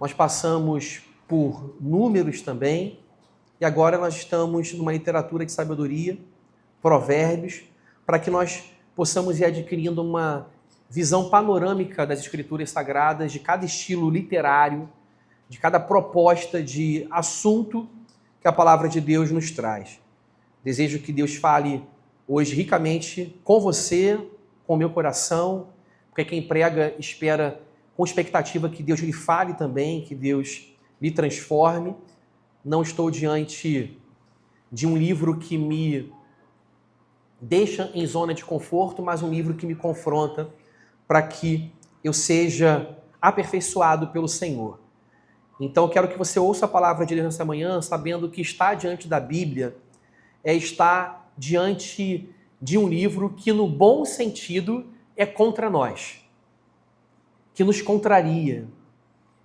nós passamos por Números também, e agora nós estamos numa literatura de sabedoria, Provérbios, para que nós possamos ir adquirindo uma visão panorâmica das Escrituras Sagradas, de cada estilo literário, de cada proposta de assunto que a palavra de Deus nos traz. Desejo que Deus fale hoje ricamente com você, com o meu coração, porque quem prega espera com expectativa que Deus lhe fale também, que Deus lhe transforme. Não estou diante de um livro que me deixa em zona de conforto, mas um livro que me confronta para que eu seja aperfeiçoado pelo Senhor. Então, eu quero que você ouça a palavra de Deus nessa manhã, sabendo que estar diante da Bíblia é estar diante de um livro que, no bom sentido, é contra nós, que nos contraria,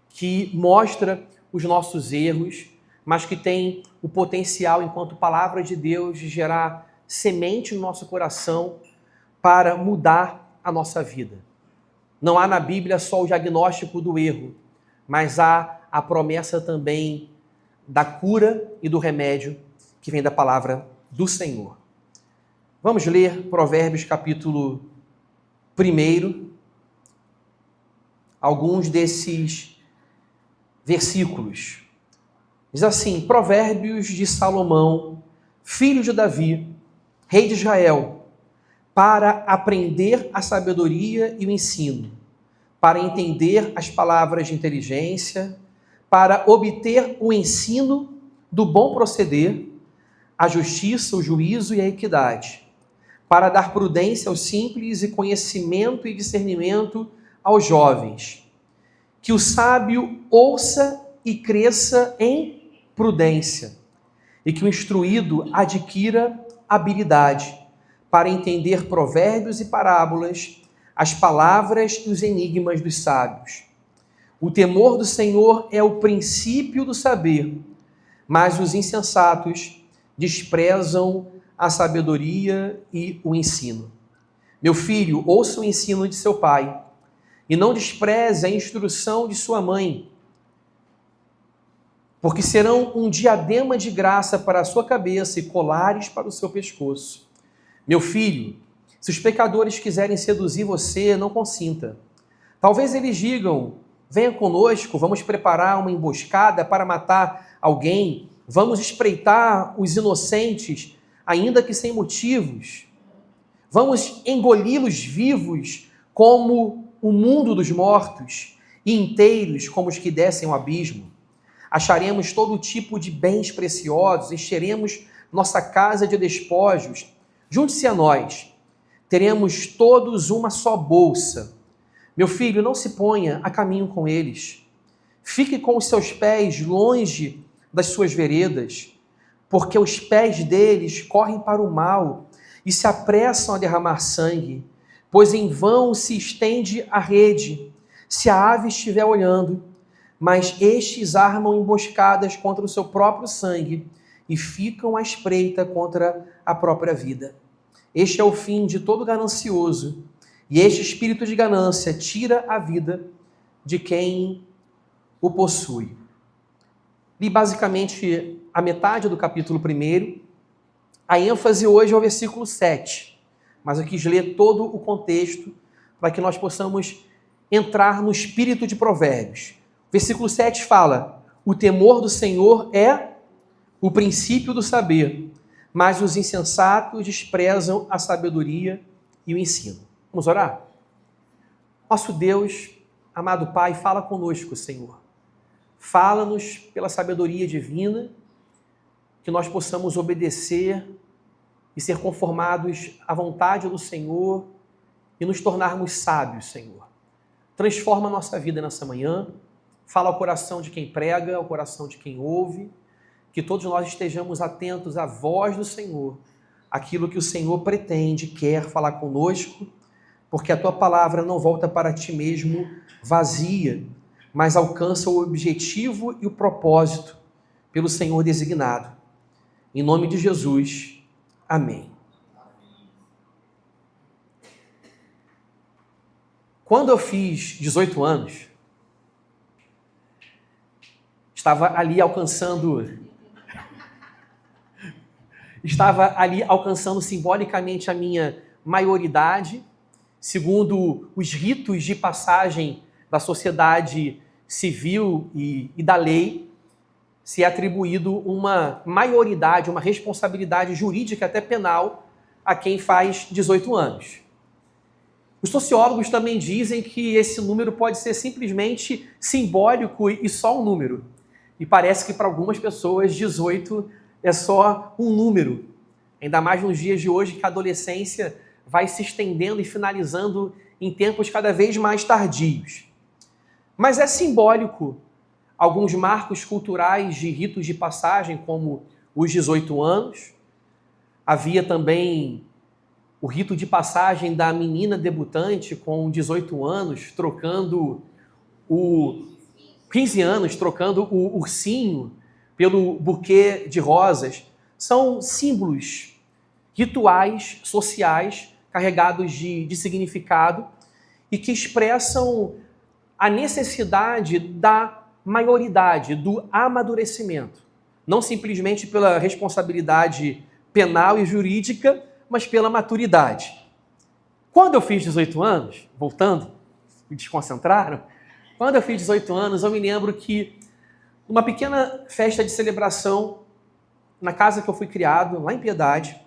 que mostra os nossos erros, mas que tem o potencial, enquanto palavra de Deus, de gerar semente no nosso coração para mudar a nossa vida. Não há na Bíblia só o diagnóstico do erro, mas há a promessa também da cura e do remédio que vem da palavra do Senhor. Vamos ler Provérbios capítulo 1, alguns desses versículos. Diz assim: Provérbios de Salomão, filho de Davi, rei de Israel, para aprender a sabedoria e o ensino, para entender as palavras de inteligência, para obter o ensino do bom proceder, a justiça, o juízo e a equidade, para dar prudência aos simples e conhecimento e discernimento aos jovens. Que o sábio ouça e cresça em prudência, e que o instruído adquira habilidade para entender provérbios e parábolas, as palavras e os enigmas dos sábios. O temor do Senhor é o princípio do saber, mas os insensatos desprezam a sabedoria e o ensino. Meu filho, ouça o ensino de seu pai, e não despreze a instrução de sua mãe, porque serão um diadema de graça para a sua cabeça e colares para o seu pescoço. Meu filho, se os pecadores quiserem seduzir você, não consinta. Talvez eles digam: venha conosco, vamos preparar uma emboscada para matar alguém, vamos espreitar os inocentes, ainda que sem motivos. Vamos engoli-los vivos como o mundo dos mortos e inteiros como os que descem ao abismo. Acharemos todo tipo de bens preciosos, encheremos nossa casa de despojos. Junte-se a nós, teremos todos uma só bolsa. Meu filho, não se ponha a caminho com eles. Fique com os seus pés longe das suas veredas, porque os pés deles correm para o mal e se apressam a derramar sangue, pois em vão se estende a rede, se a ave estiver olhando, mas estes armam emboscadas contra o seu próprio sangue e ficam à espreita contra a própria vida. Este é o fim de todo ganancioso, e este espírito de ganância tira a vida de quem o possui. Li basicamente a metade do capítulo 1. A ênfase hoje é o versículo 7, mas eu quis ler todo o contexto para que nós possamos entrar no espírito de Provérbios. O versículo 7 fala: o temor do Senhor é o princípio do saber, mas os insensatos desprezam a sabedoria e o ensino. Vamos orar? Nosso Deus, amado Pai, fala conosco, Senhor. Fala-nos pela sabedoria divina, que nós possamos obedecer e ser conformados à vontade do Senhor e nos tornarmos sábios, Senhor. Transforma a nossa vida nessa manhã, fala ao coração de quem prega, ao coração de quem ouve, que todos nós estejamos atentos à voz do Senhor, aquilo que o Senhor pretende, quer falar conosco, porque a Tua palavra não volta para Ti mesmo vazia, mas alcança o objetivo e o propósito pelo Senhor designado. Em nome de Jesus, amém. Quando eu fiz 18 anos, estava ali alcançando simbolicamente a minha maioridade, segundo os ritos de passagem da sociedade civil e da lei, se é atribuído uma maioridade, uma responsabilidade jurídica, até penal, a quem faz 18 anos. Os sociólogos também dizem que esse número pode ser simplesmente simbólico e só um número. E parece que para algumas pessoas 18 é só um número. Ainda mais nos dias de hoje que a adolescência vai se estendendo e finalizando em tempos cada vez mais tardios. Mas é simbólico alguns marcos culturais de ritos de passagem, como os 18 anos. Havia também o rito de passagem da menina debutante com 18 anos, trocando 15 anos, trocando o ursinho pelo buquê de rosas. São símbolos rituais sociais carregados de significado e que expressam a necessidade da maioridade, do amadurecimento. Não simplesmente pela responsabilidade penal e jurídica, mas pela maturidade. Quando eu fiz 18 anos, voltando, me desconcentraram, quando eu fiz 18 anos, eu me lembro que numa pequena festa de celebração, na casa que eu fui criado, lá em Piedade,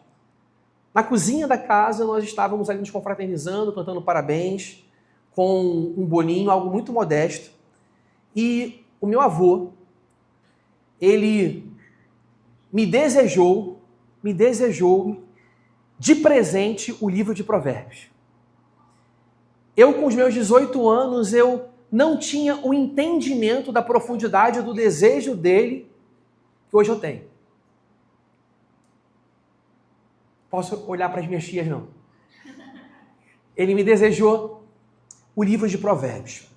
na cozinha da casa, nós estávamos ali nos confraternizando, cantando parabéns, com um bolinho, algo muito modesto. E o meu avô, ele me desejou de presente o livro de Provérbios. Eu, com os meus 18 anos, eu não tinha o entendimento da profundidade do desejo dele que hoje eu tenho. Posso olhar para as minhas tias, não. Ele me desejou o livro de Provérbios.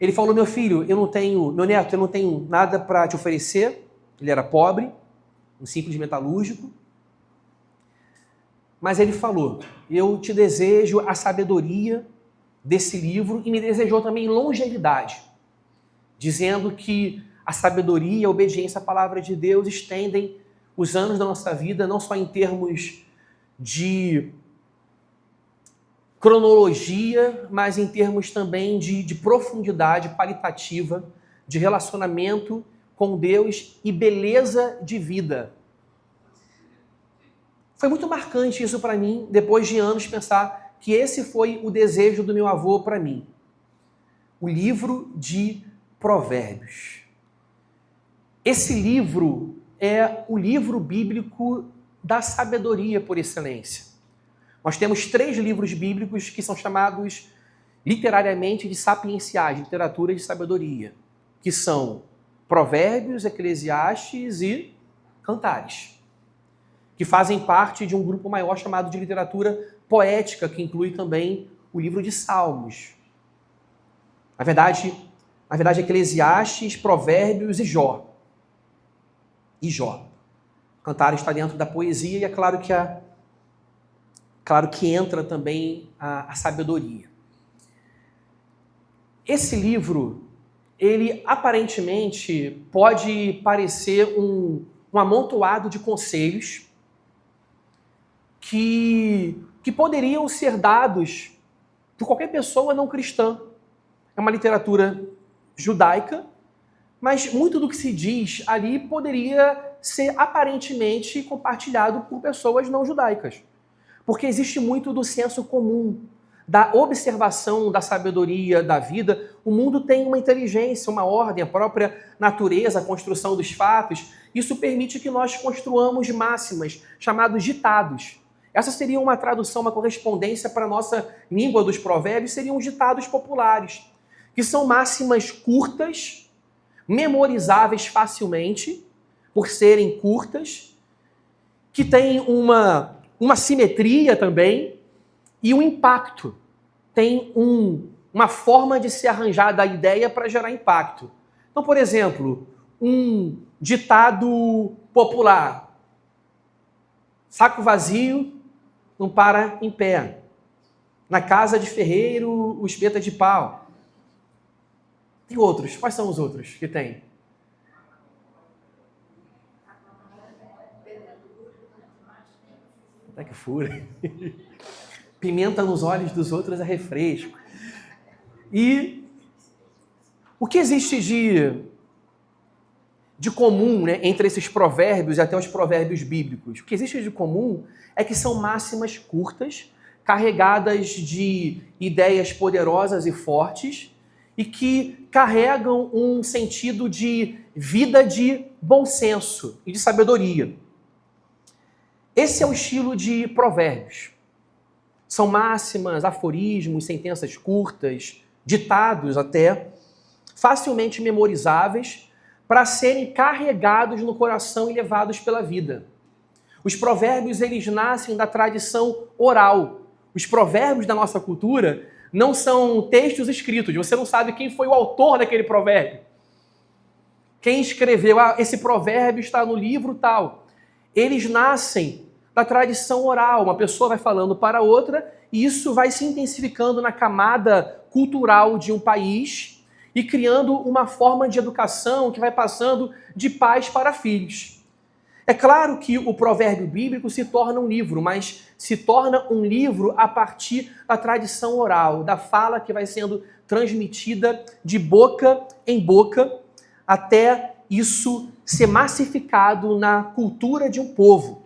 Ele falou, meu neto, eu não tenho nada para te oferecer. Ele era pobre, um simples metalúrgico. Mas ele falou, eu te desejo a sabedoria desse livro e me desejou também longevidade, dizendo que a sabedoria e a obediência à palavra de Deus estendem os anos da nossa vida, não só em termos de cronologia, mas em termos também de profundidade qualitativa, de relacionamento com Deus e beleza de vida. Foi muito marcante isso para mim, depois de anos, pensar que esse foi o desejo do meu avô para mim. O livro de Provérbios. Esse livro é o livro bíblico da sabedoria por excelência. Nós temos 3 livros bíblicos que são chamados literariamente de sapienciais, literatura de sabedoria, que são Provérbios, Eclesiastes e Cantares, que fazem parte de um grupo maior chamado de literatura poética, que inclui também o livro de Salmos. Na verdade, Eclesiastes, Provérbios e Jó. Cantares está dentro da poesia e é claro que entra também a sabedoria. Esse livro, ele aparentemente pode parecer um amontoado de conselhos que poderiam ser dados por qualquer pessoa não cristã. É uma literatura judaica, mas muito do que se diz ali poderia ser aparentemente compartilhado por pessoas não judaicas. Porque existe muito do senso comum, da observação da sabedoria da vida. O mundo tem uma inteligência, uma ordem, a própria natureza, a construção dos fatos. Isso permite que nós construamos máximas, chamados ditados. Essa seria uma tradução, uma correspondência para a nossa língua dos provérbios, seriam os ditados populares, que são máximas curtas, memorizáveis facilmente, por serem curtas, que têm uma simetria também e um impacto. Tem uma forma de se arranjar da ideia para gerar impacto. Então, por exemplo, um ditado popular: saco vazio não para em pé. Na casa de ferreiro, o espeta de pau. Tem outros. Quais são os outros que tem? que fura. Pimenta nos olhos dos outros é refresco. E o que existe de comum, né, entre esses provérbios e até os provérbios bíblicos? O que existe de comum é que são máximas curtas, carregadas de ideias poderosas e fortes e que carregam um sentido de vida de bom senso e de sabedoria. Esse é o estilo de provérbios. São máximas, aforismos, sentenças curtas, ditados até, facilmente memorizáveis, para serem carregados no coração e levados pela vida. Os provérbios, eles nascem da tradição oral. Os provérbios da nossa cultura não são textos escritos. Você não sabe quem foi o autor daquele provérbio. Quem escreveu, esse provérbio está no livro tal. Eles nascem da tradição oral. Uma pessoa vai falando para outra e isso vai se intensificando na camada cultural de um país e criando uma forma de educação que vai passando de pais para filhos. É claro que o provérbio bíblico se torna um livro, mas se torna um livro a partir da tradição oral, da fala que vai sendo transmitida de boca em boca, até isso ser massificado na cultura de um povo.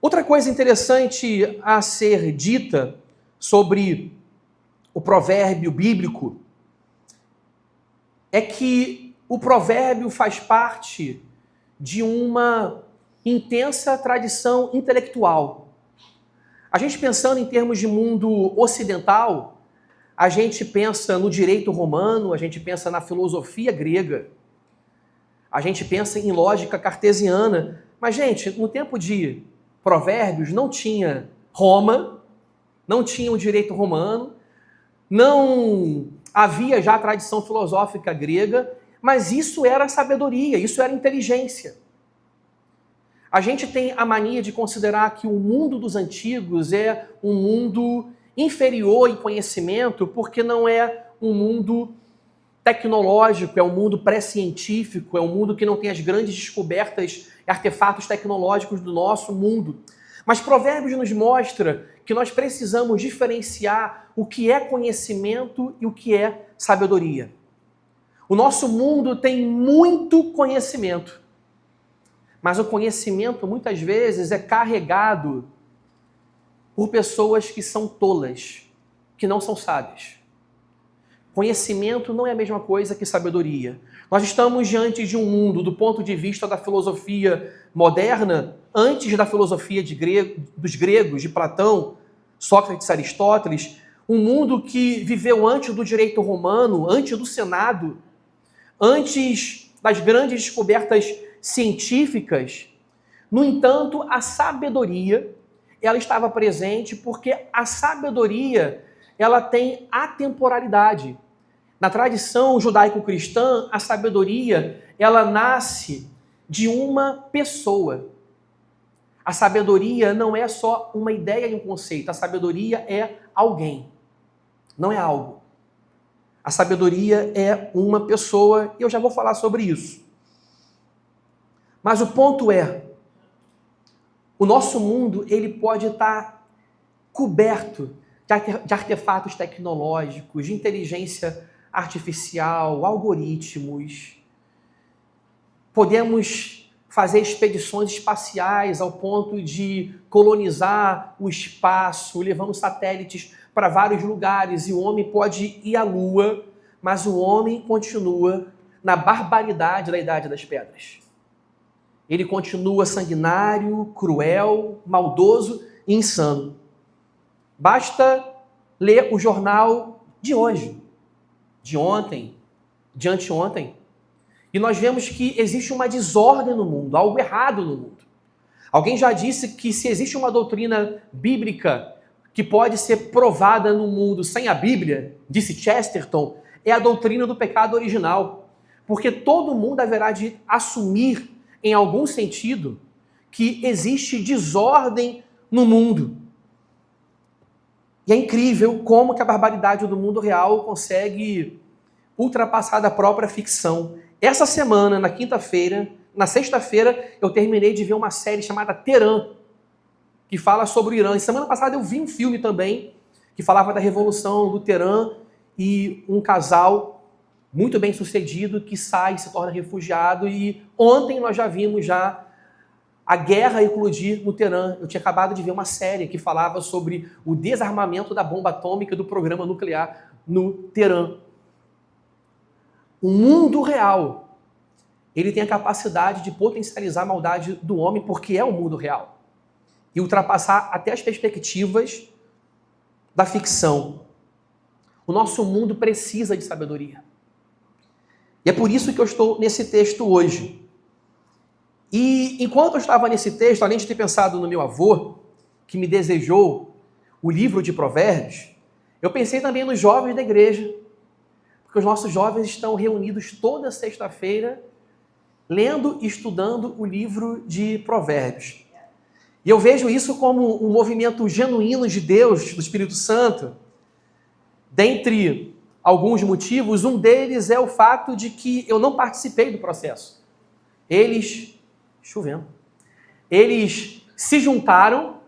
Outra coisa interessante a ser dita sobre o provérbio bíblico é que o provérbio faz parte de uma intensa tradição intelectual. A gente pensando em termos de mundo ocidental, a gente pensa no direito romano, a gente pensa na filosofia grega, a gente pensa em lógica cartesiana. Mas, gente, no tempo de provérbios não tinha Roma, não tinha o direito romano, não havia já a tradição filosófica grega, mas isso era sabedoria, isso era inteligência. A gente tem a mania de considerar que o mundo dos antigos é um mundo inferior em conhecimento, porque não é um mundo tecnológico, é um mundo pré-científico, é um mundo que não tem as grandes descobertas e artefatos tecnológicos do nosso mundo. Mas Provérbios nos mostra que nós precisamos diferenciar o que é conhecimento e o que é sabedoria. O nosso mundo tem muito conhecimento, mas o conhecimento muitas vezes é carregado por pessoas que são tolas, que não são sábias. Conhecimento não é a mesma coisa que sabedoria. Nós estamos diante de um mundo, do ponto de vista da filosofia moderna, antes da filosofia dos gregos, de Platão, Sócrates, Aristóteles, um mundo que viveu antes do direito romano, antes do Senado, antes das grandes descobertas científicas. No entanto, a sabedoria, ela estava presente porque a sabedoria, ela tem atemporalidade. Na tradição judaico-cristã, a sabedoria, ela nasce de uma pessoa. A sabedoria não é só uma ideia e um conceito. A sabedoria é alguém, não é algo. A sabedoria é uma pessoa, e eu já vou falar sobre isso. Mas o ponto é, o nosso mundo, ele pode estar coberto de artefatos tecnológicos, de inteligência artificial, algoritmos. Podemos fazer expedições espaciais ao ponto de colonizar o espaço, levando satélites para vários lugares, e o homem pode ir à Lua, mas o homem continua na barbaridade da Idade das Pedras. Ele continua sanguinário, cruel, maldoso e insano. Basta ler o jornal de hoje, de ontem, de anteontem, e nós vemos que existe uma desordem no mundo, algo errado no mundo. Alguém já disse que se existe uma doutrina bíblica que pode ser provada no mundo sem a Bíblia, disse Chesterton, é a doutrina do pecado original. Porque todo mundo haverá de assumir, em algum sentido, que existe desordem no mundo. E é incrível como que a barbaridade do mundo real consegue ultrapassar da própria ficção. Essa semana, na quinta-feira, na sexta-feira, eu terminei de ver uma série chamada Teran. que fala sobre o Irã. E semana passada eu vi um filme também que falava da Revolução Luterã e um casal muito bem sucedido que sai, se torna refugiado. E ontem nós já vimos a guerra eclodir no Teherã. Eu tinha acabado de ver uma série que falava sobre o desarmamento da bomba atômica do programa nuclear no Teherã. O mundo real, ele tem a capacidade de potencializar a maldade do homem porque é o mundo real. E ultrapassar até as perspectivas da ficção. O nosso mundo precisa de sabedoria. E é por isso que eu estou nesse texto hoje. E enquanto eu estava nesse texto, além de ter pensado no meu avô, que me desejou o livro de Provérbios, eu pensei também nos jovens da igreja, porque os nossos jovens estão reunidos toda sexta-feira, lendo e estudando o livro de Provérbios. E eu vejo isso como um movimento genuíno de Deus, do Espírito Santo. Dentre alguns motivos, um deles é o fato de que eu não participei do processo. Eles se juntaram,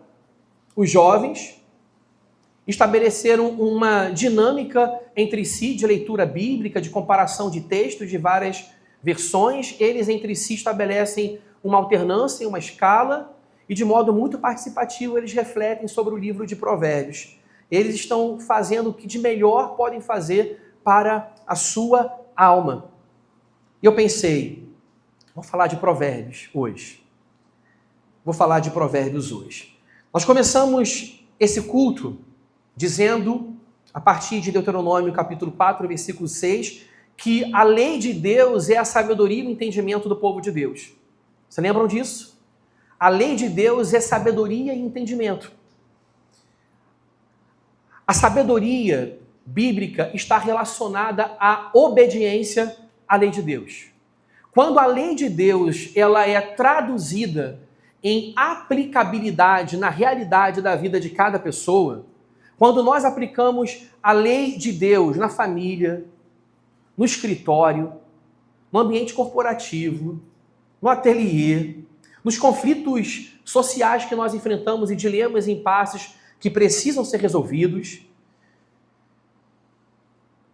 os jovens, estabeleceram uma dinâmica entre si de leitura bíblica, de comparação de textos de várias versões. Eles entre si estabelecem uma alternância, uma escala, e de modo muito participativo eles refletem sobre o livro de Provérbios. Eles estão fazendo o que de melhor podem fazer para a sua alma. E eu pensei, vou falar de Provérbios hoje. Nós começamos esse culto dizendo, a partir de Deuteronômio capítulo 4, versículo 6, que a lei de Deus é a sabedoria e o entendimento do povo de Deus. Vocês lembram disso? A lei de Deus é sabedoria e entendimento. A sabedoria bíblica está relacionada à obediência à lei de Deus. Quando a lei de Deus ela é traduzida em aplicabilidade na realidade da vida de cada pessoa, quando nós aplicamos a lei de Deus na família, no escritório, no ambiente corporativo, no ateliê, nos conflitos sociais que nós enfrentamos e dilemas e impasses que precisam ser resolvidos,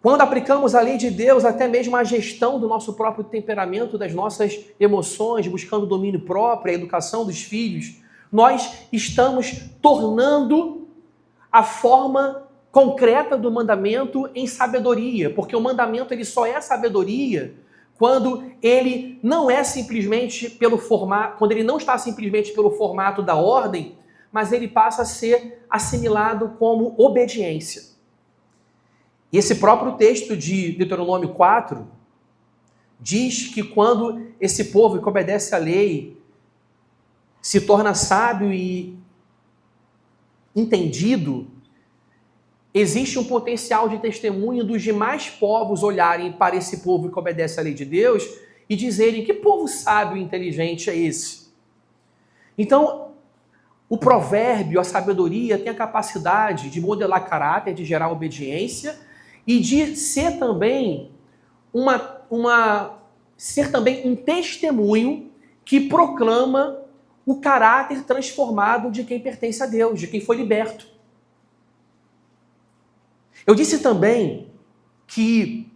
quando aplicamos a lei de Deus até mesmo à gestão do nosso próprio temperamento, das nossas emoções, buscando o domínio próprio, a educação dos filhos, nós estamos tornando a forma concreta do mandamento em sabedoria, porque o mandamento ele só é sabedoria quando ele não é simplesmente pelo formato, quando ele não está simplesmente pelo formato da ordem, mas ele passa a ser assimilado como obediência. E esse próprio texto de Deuteronômio 4 diz que quando esse povo que obedece à lei se torna sábio e entendido, existe um potencial de testemunho dos demais povos olharem para esse povo que obedece à lei de Deus e dizerem: que povo sábio e inteligente é esse? Então, o provérbio, a sabedoria, tem a capacidade de modelar caráter, de gerar obediência e de ser também um testemunho que proclama o caráter transformado de quem pertence a Deus, de quem foi liberto. Eu disse também que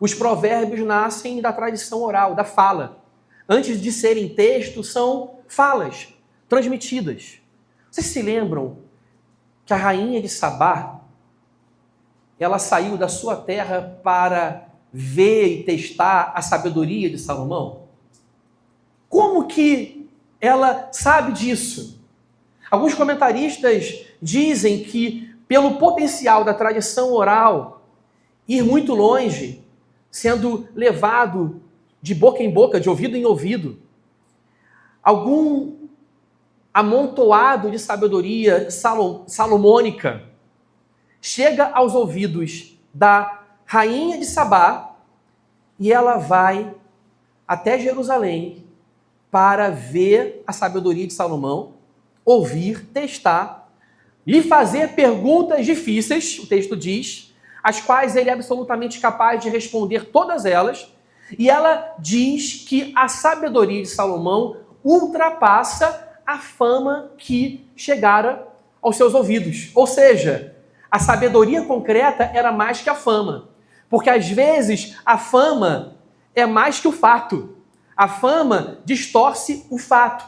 os provérbios nascem da tradição oral, da fala. Antes de serem textos, são falas transmitidas. Vocês se lembram que a rainha de Sabá, ela saiu da sua terra para ver e testar a sabedoria de Salomão? Como que ela sabe disso? Alguns comentaristas dizem que, pelo potencial da tradição oral ir muito longe, sendo levado de boca em boca, de ouvido em ouvido, algum amontoado de sabedoria salomônica chega aos ouvidos da rainha de Sabá e ela vai até Jerusalém para ver a sabedoria de Salomão, ouvir, testar, lhe fazer perguntas difíceis, o texto diz, as quais ele é absolutamente capaz de responder todas elas, e ela diz que a sabedoria de Salomão ultrapassa a fama que chegara aos seus ouvidos. Ou seja, a sabedoria concreta era mais que a fama. Porque às vezes a fama é mais que o fato. A fama distorce o fato.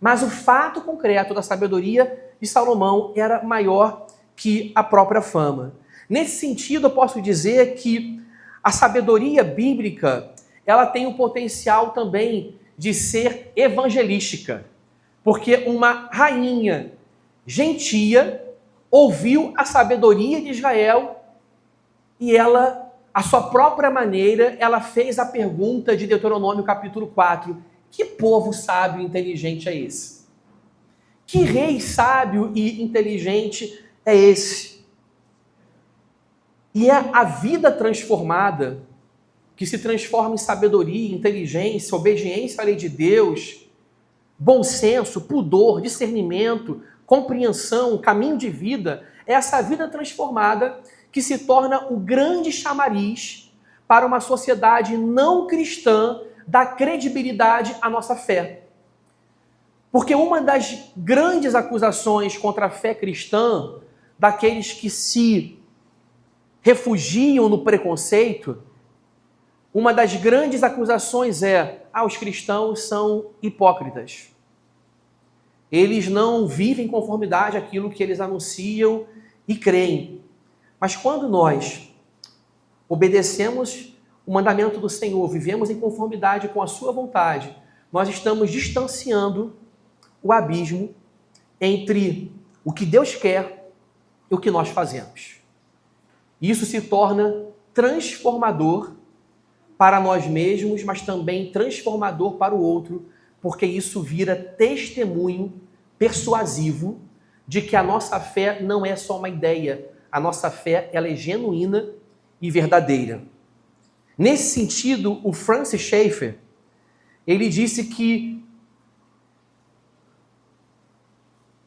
Mas o fato concreto da sabedoria de Salomão era maior que a própria fama. Nesse sentido, eu posso dizer que a sabedoria bíblica, ela tem o potencial também de ser evangelística. Porque uma rainha gentia ouviu a sabedoria de Israel e ela, à sua própria maneira, ela fez a pergunta de Deuteronômio capítulo 4. Que povo sábio e inteligente é esse? Que rei sábio e inteligente é esse? E é a vida transformada, que se transforma em sabedoria, inteligência, obediência à lei de Deus, bom senso, pudor, discernimento, compreensão, caminho de vida, é essa vida transformada que se torna o grande chamariz para uma sociedade não cristã dar credibilidade à nossa fé. Porque uma das grandes acusações contra a fé cristã, daqueles que se refugiam no preconceito, uma das grandes acusações é: os cristãos são hipócritas. Eles não vivem em conformidade àquilo que eles anunciam e creem. Mas quando nós obedecemos o mandamento do Senhor, vivemos em conformidade com a sua vontade, nós estamos distanciando o abismo entre o que Deus quer e o que nós fazemos. Isso se torna transformador para nós mesmos, mas também transformador para o outro, porque isso vira testemunho persuasivo de que a nossa fé não é só uma ideia, a nossa fé ela é genuína e verdadeira. Nesse sentido, o Francis Schaeffer, ele disse que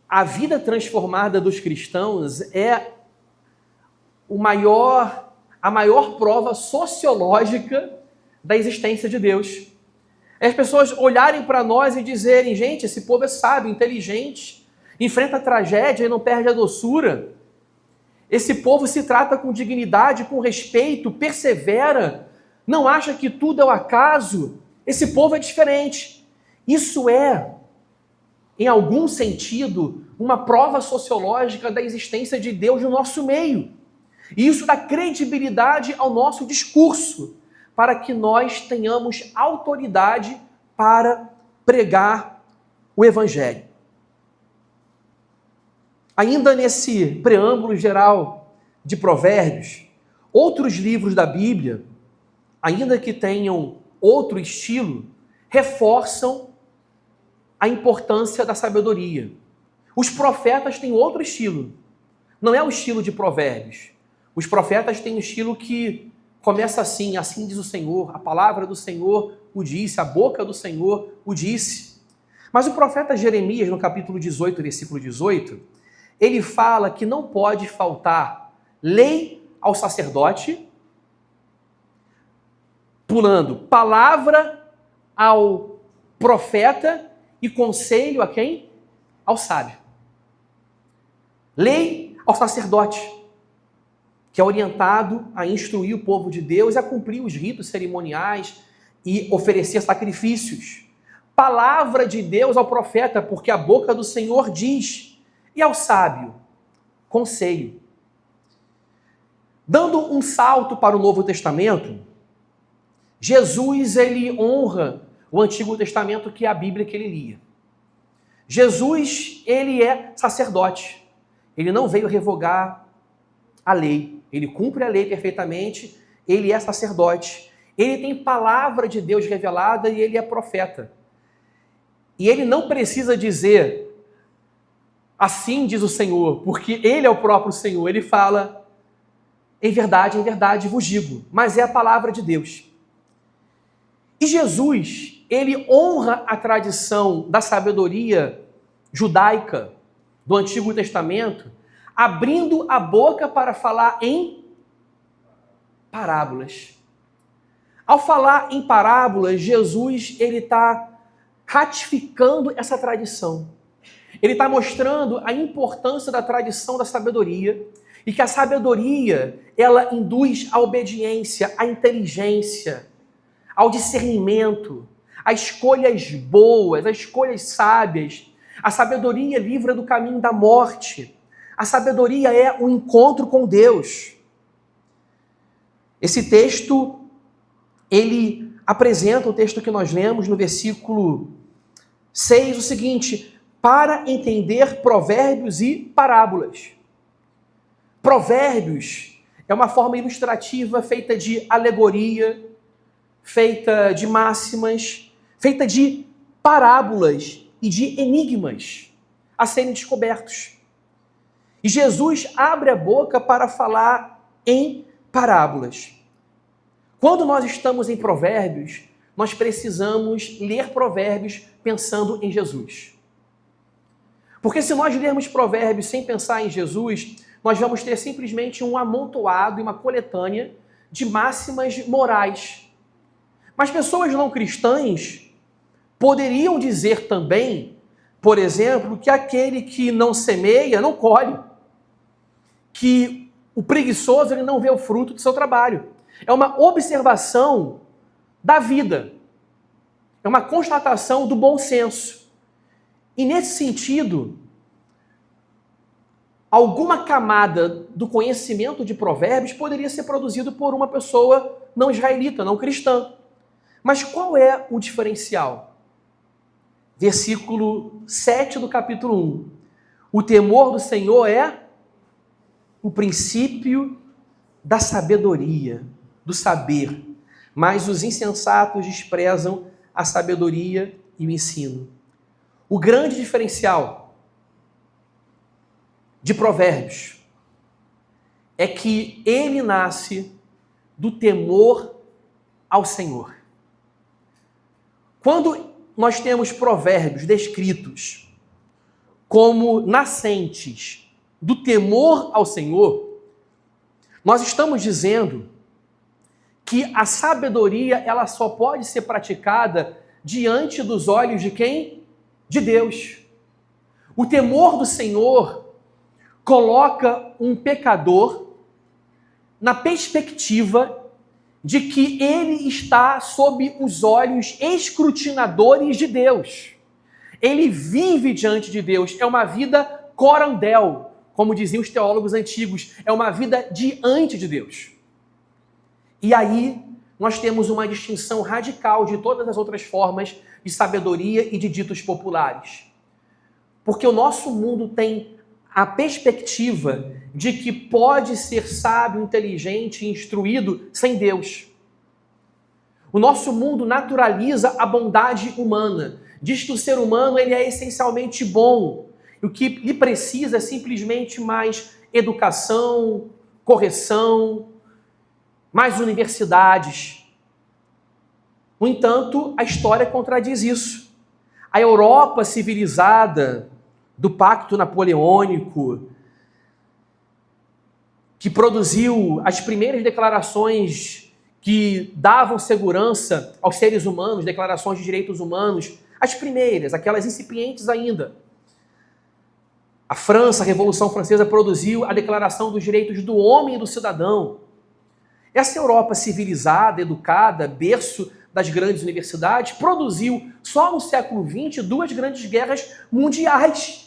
a vida transformada dos cristãos é a maior prova sociológica da existência de Deus. As pessoas olharem para nós e dizerem: gente, esse povo é sábio, inteligente, enfrenta a tragédia e não perde a doçura. Esse povo se trata com dignidade, com respeito, persevera, não acha que tudo é o acaso. Esse povo é diferente. Isso é, em algum sentido, uma prova sociológica da existência de Deus no nosso meio. E isso dá credibilidade ao nosso discurso, para que nós tenhamos autoridade para pregar o Evangelho. Ainda nesse preâmbulo geral de Provérbios, outros livros da Bíblia, ainda que tenham outro estilo, reforçam a importância da sabedoria. Os profetas têm outro estilo. Não é o estilo de Provérbios. Os profetas têm um estilo que começa assim: assim diz o Senhor, a palavra do Senhor o disse, a boca do Senhor o disse. Mas o profeta Jeremias, no capítulo 18, versículo 18, ele fala que não pode faltar lei ao sacerdote, pulando palavra ao profeta e conselho a quem? Ao sábio. Lei ao sacerdote, que é orientado a instruir o povo de Deus, a cumprir os ritos cerimoniais e oferecer sacrifícios. Palavra de Deus ao profeta, porque a boca do Senhor diz. E ao sábio, conselho. Dando um salto para o Novo Testamento, Jesus, ele honra o Antigo Testamento, que é a Bíblia que ele lia. Jesus, ele é sacerdote. Ele não veio revogar a lei. Ele cumpre a lei perfeitamente, ele é sacerdote. Ele tem palavra de Deus revelada e ele é profeta. E ele não precisa dizer: assim diz o Senhor, porque ele é o próprio Senhor. Ele fala: em verdade vos digo. Mas é a palavra de Deus. E Jesus, ele honra a tradição da sabedoria judaica do Antigo Testamento, abrindo a boca para falar em parábolas. Ao falar em parábolas, Jesus ele está ratificando essa tradição. Ele está mostrando a importância da tradição da sabedoria e que a sabedoria, ela induz à obediência, à inteligência, ao discernimento, a escolhas boas, a escolhas sábias. A sabedoria livra do caminho da morte. A sabedoria é o encontro com Deus. Esse texto, ele apresenta o texto que nós lemos no versículo 6, o seguinte: para entender provérbios e parábolas. Provérbios é uma forma ilustrativa feita de alegoria, feita de máximas, feita de parábolas e de enigmas a serem descobertos. E Jesus abre a boca para falar em parábolas. Quando nós estamos em Provérbios, nós precisamos ler Provérbios pensando em Jesus. Porque se nós lermos Provérbios sem pensar em Jesus, nós vamos ter simplesmente um amontoado e uma coletânea de máximas morais. Mas pessoas não cristãs poderiam dizer também, por exemplo, que aquele que não semeia não colhe, que o preguiçoso ele não vê o fruto do seu trabalho. É uma observação da vida, é uma constatação do bom senso. E nesse sentido, alguma camada do conhecimento de Provérbios poderia ser produzido por uma pessoa não israelita, não cristã. Mas qual é o diferencial? Versículo 7 do capítulo 1. O temor do Senhor é o princípio da sabedoria, do saber, mas os insensatos desprezam a sabedoria e o ensino. O grande diferencial de Provérbios é que ele nasce do temor ao Senhor. Quando nós temos Provérbios descritos como nascentes do temor ao Senhor, nós estamos dizendo que a sabedoria ela só pode ser praticada diante dos olhos de quem? De Deus. O temor do Senhor coloca um pecador na perspectiva de que ele está sob os olhos escrutinadores de Deus. Ele vive diante de Deus. É uma vida corandel, como diziam os teólogos antigos. É uma vida diante de Deus. E aí nós temos uma distinção radical de todas as outras formas de sabedoria e de ditos populares. Porque o nosso mundo tem a perspectiva de que pode ser sábio, inteligente e instruído sem Deus. O nosso mundo naturaliza a bondade humana. Diz que o ser humano ele é essencialmente bom. E o que lhe precisa é simplesmente mais educação, correção, mais universidades. No entanto, a história contradiz isso. A Europa civilizada do Pacto Napoleônico, que produziu as primeiras declarações que davam segurança aos seres humanos, declarações de direitos humanos, as primeiras, aquelas incipientes ainda. A França, a Revolução Francesa, produziu a Declaração dos Direitos do Homem e do Cidadão. Essa Europa civilizada, educada, berço das grandes universidades, produziu só no século XX 2 grandes guerras mundiais.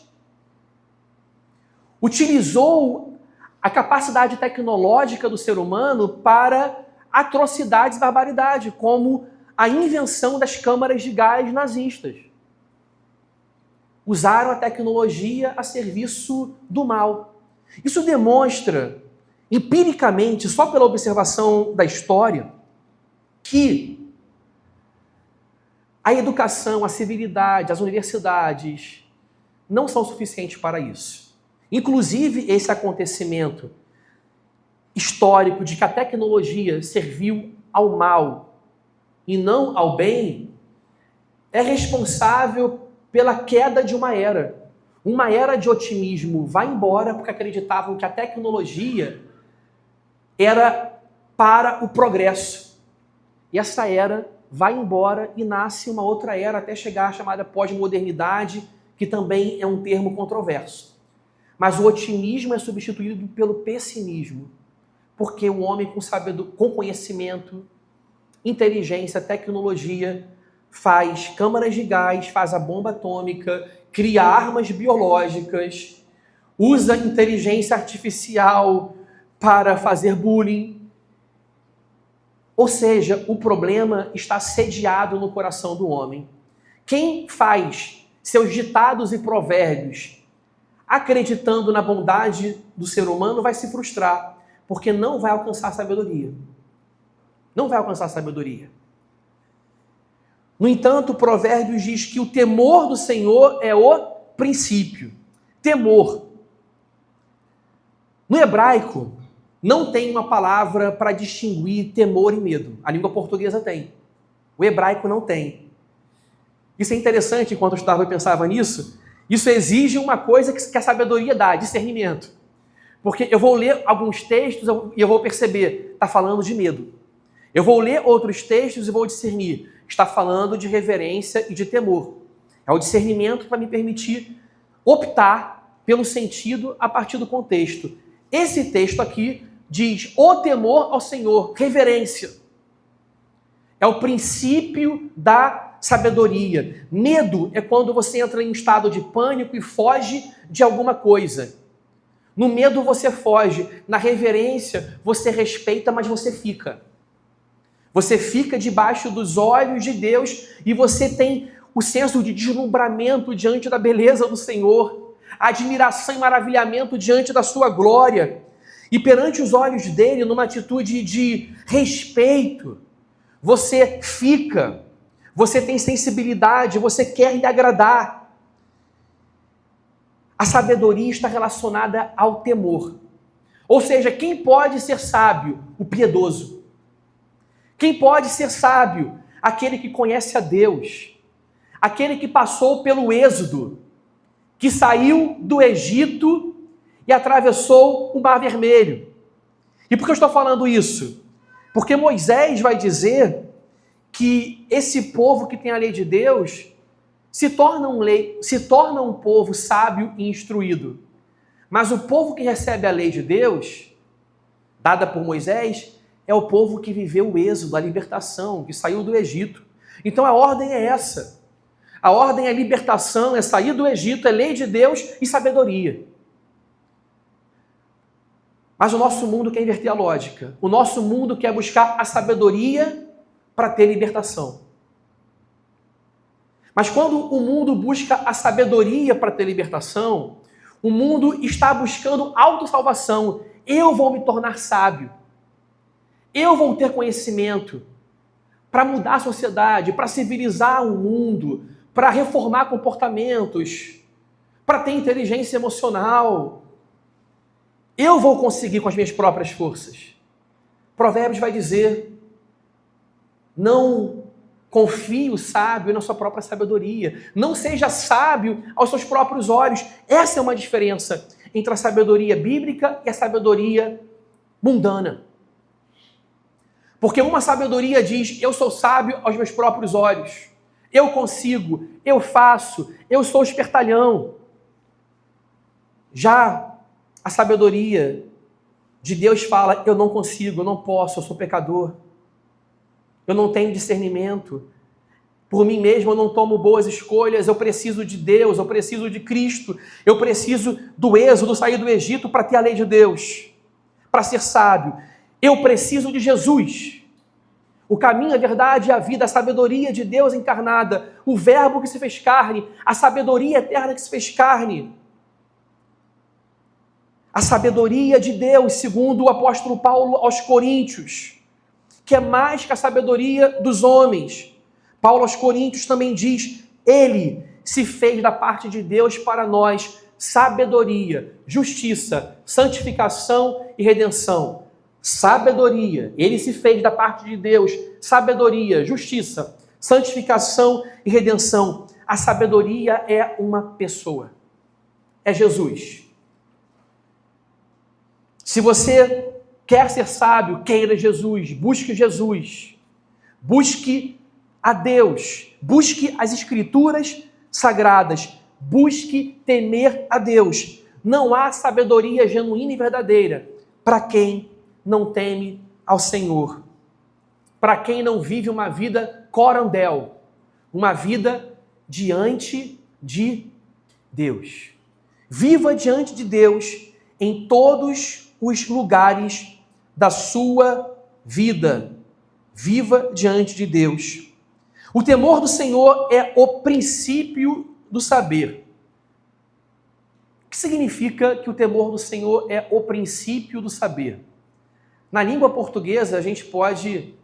Utilizou a capacidade tecnológica do ser humano para atrocidades e barbaridade, como a invenção das câmaras de gás nazistas. Usaram a tecnologia a serviço do mal. Isso demonstra, empiricamente, só pela observação da história, que a educação, a civilidade, as universidades não são suficientes para isso. Inclusive, esse acontecimento histórico de que a tecnologia serviu ao mal e não ao bem é responsável pela queda de uma era. Uma era de otimismo vai embora porque acreditavam que a tecnologia era para o progresso. E essa era vai embora e nasce uma outra era até chegar à chamada pós-modernidade, que também é um termo controverso. Mas o otimismo é substituído pelo pessimismo, porque o homem com conhecimento, inteligência, tecnologia, faz câmaras de gás, faz a bomba atômica, cria armas biológicas, usa inteligência artificial para fazer bullying. Ou seja, o problema está sediado no coração do homem. Quem faz seus ditados e provérbios acreditando na bondade do ser humano vai se frustrar, porque não vai alcançar sabedoria. Não vai alcançar sabedoria. No entanto, Provérbios diz que o temor do Senhor é o princípio. Temor. No hebraico, não tem uma palavra para distinguir temor e medo. A língua portuguesa tem. O hebraico não tem. Isso é interessante, enquanto eu estudava e pensava nisso. Isso exige uma coisa que a sabedoria dá, discernimento. Porque eu vou ler alguns textos e eu vou perceber, está falando de medo. Eu vou ler outros textos e vou discernir, está falando de reverência e de temor. É o discernimento para me permitir optar pelo sentido a partir do contexto. Esse texto aqui diz o temor ao Senhor, reverência. É o princípio da sabedoria. Medo é quando você entra em estado de pânico e foge de alguma coisa. No medo você foge, na reverência você respeita, mas você fica. Você fica debaixo dos olhos de Deus e você tem o senso de deslumbramento diante da beleza do Senhor, admiração e maravilhamento diante da sua glória. E perante os olhos dele, numa atitude de respeito, você fica. Você tem sensibilidade, você quer lhe agradar. A sabedoria está relacionada ao temor. Ou seja, quem pode ser sábio? O piedoso. Quem pode ser sábio? Aquele que conhece a Deus. Aquele que passou pelo êxodo, que saiu do Egito e atravessou o Mar Vermelho. E por que eu estou falando isso? Porque Moisés vai dizer que esse povo que tem a lei de Deus se torna um povo sábio e instruído. Mas o povo que recebe a lei de Deus, dada por Moisés, é o povo que viveu o êxodo, a libertação, que saiu do Egito. Então a ordem é essa. A ordem é libertação, é sair do Egito, é lei de Deus e sabedoria. Mas o nosso mundo quer inverter a lógica. O nosso mundo quer buscar a sabedoria para ter libertação. Mas quando o mundo busca a sabedoria para ter libertação, o mundo está buscando autossalvação. Eu vou me tornar sábio. Eu vou ter conhecimento para mudar a sociedade, para civilizar o mundo, para reformar comportamentos, para ter inteligência emocional. Eu vou conseguir com as minhas próprias forças. Provérbios vai dizer: não confie o sábio na sua própria sabedoria. Não seja sábio aos seus próprios olhos. Essa é uma diferença entre a sabedoria bíblica e a sabedoria mundana. Porque uma sabedoria diz: eu sou sábio aos meus próprios olhos. Eu consigo, eu faço, eu sou espertalhão. Já a sabedoria de Deus fala: eu não consigo, eu não posso, eu sou pecador. Eu não tenho discernimento. Por mim mesmo eu não tomo boas escolhas. Eu preciso de Deus, eu preciso de Cristo. Eu preciso do êxodo, sair do Egito para ter a lei de Deus, para ser sábio. Eu preciso de Jesus. O caminho, a verdade e a vida, a sabedoria de Deus encarnada, o verbo que se fez carne, a sabedoria eterna que se fez carne. A sabedoria de Deus, segundo o apóstolo Paulo aos Coríntios, que é mais que a sabedoria dos homens. Paulo aos Coríntios também diz: ele se fez da parte de Deus para nós sabedoria, justiça, santificação e redenção. Sabedoria, ele se fez da parte de Deus sabedoria, justiça, santificação e redenção. A sabedoria é uma pessoa, é Jesus. Se você quer ser sábio, queira Jesus, busque a Deus. Busque as Escrituras sagradas. Busque temer a Deus. Não há sabedoria genuína e verdadeira para quem não teme ao Senhor. Para quem não vive uma vida corandel, uma vida diante de Deus. Viva diante de Deus em todos os lugares da sua vida. Viva diante de Deus. O temor do Senhor é o princípio do saber. O que significa que o temor do Senhor é o princípio do saber? Na língua portuguesa, a gente pode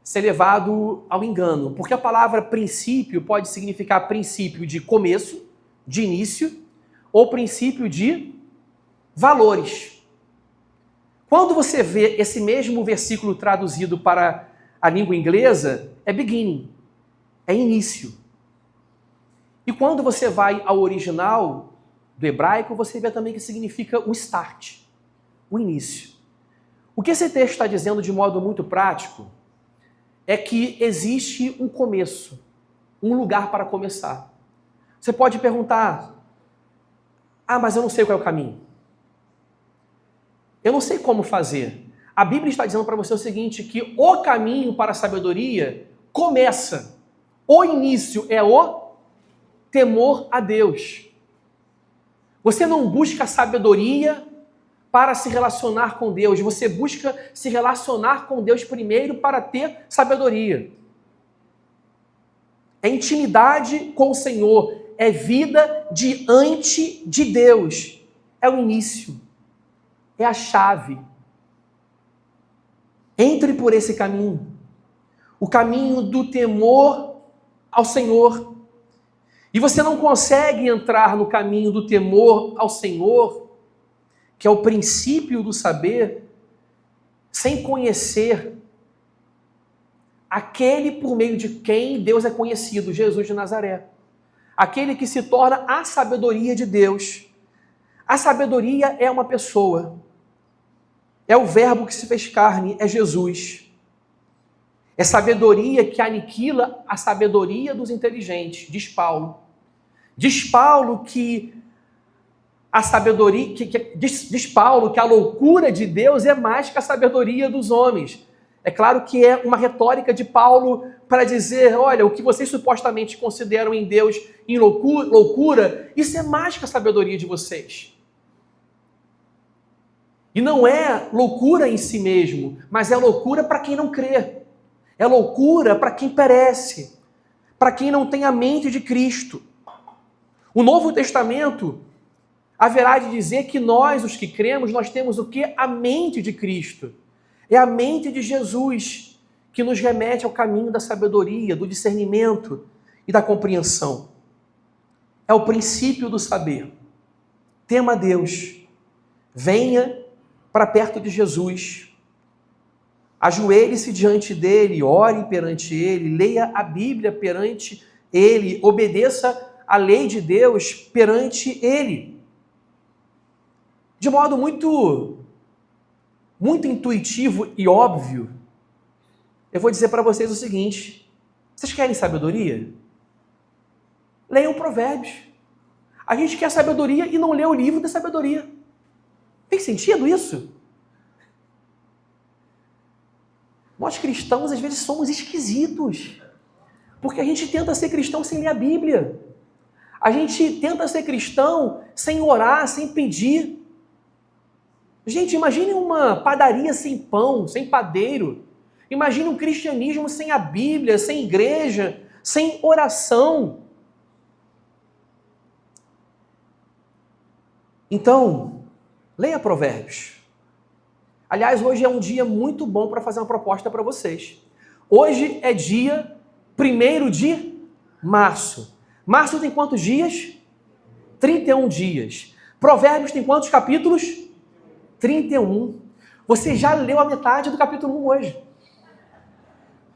ser levado ao engano, porque a palavra princípio pode significar princípio de começo, de início, ou princípio de valores. Quando você vê esse mesmo versículo traduzido para a língua inglesa, é beginning, é início. E quando você vai ao original do hebraico, você vê também que significa o start, o início. O que esse texto está dizendo de modo muito prático é que existe um começo, um lugar para começar. Você pode perguntar, mas eu não sei qual é o caminho. Eu não sei como fazer. A Bíblia está dizendo para você o seguinte, que o caminho para a sabedoria começa. O início é o temor a Deus. Você não busca sabedoria para se relacionar com Deus. Você busca se relacionar com Deus primeiro para ter sabedoria. É intimidade com o Senhor. É vida diante de Deus. É o início. É a chave. Entre por esse caminho. O caminho do temor ao Senhor. E você não consegue entrar no caminho do temor ao Senhor, que é o princípio do saber, sem conhecer aquele por meio de quem Deus é conhecido, Jesus de Nazaré. Aquele que se torna a sabedoria de Deus. A sabedoria é uma pessoa. É o verbo que se fez carne, é Jesus. É sabedoria que aniquila a sabedoria dos inteligentes, diz Paulo. Diz Paulo que a sabedoria, diz Paulo que a loucura de Deus é mais que a sabedoria dos homens. É claro que é uma retórica de Paulo para dizer, olha, o que vocês supostamente consideram em Deus em loucura, isso é mais que a sabedoria de vocês. E não é loucura em si mesmo, mas é loucura para quem não crê. É loucura para quem perece, para quem não tem a mente de Cristo. O Novo Testamento haverá de dizer que nós, os que cremos, nós temos o quê? A mente de Cristo. É a mente de Jesus que nos remete ao caminho da sabedoria, do discernimento e da compreensão. É o princípio do saber. Tema a Deus. Venha para perto de Jesus. Ajoelhe-se diante dele, ore perante ele, leia a Bíblia perante ele, obedeça a lei de Deus perante ele. De modo muito intuitivo e óbvio, eu vou dizer para vocês o seguinte: vocês querem sabedoria? Leiam Provérbios. A gente quer sabedoria e não lê o livro da sabedoria. Tem sentido isso? Nós cristãos, às vezes, somos esquisitos, porque a gente tenta ser cristão sem ler a Bíblia. A gente tenta ser cristão sem orar, sem pedir. Gente, imagine uma padaria sem pão, sem padeiro. Imagine um cristianismo sem a Bíblia, sem igreja, sem oração. Então, leia Provérbios. Aliás, hoje é um dia muito bom para fazer uma proposta para vocês. Hoje é dia 1º de março. Março tem quantos dias? 31 dias. Provérbios tem quantos capítulos? 31. Você já leu a metade do capítulo 1 hoje.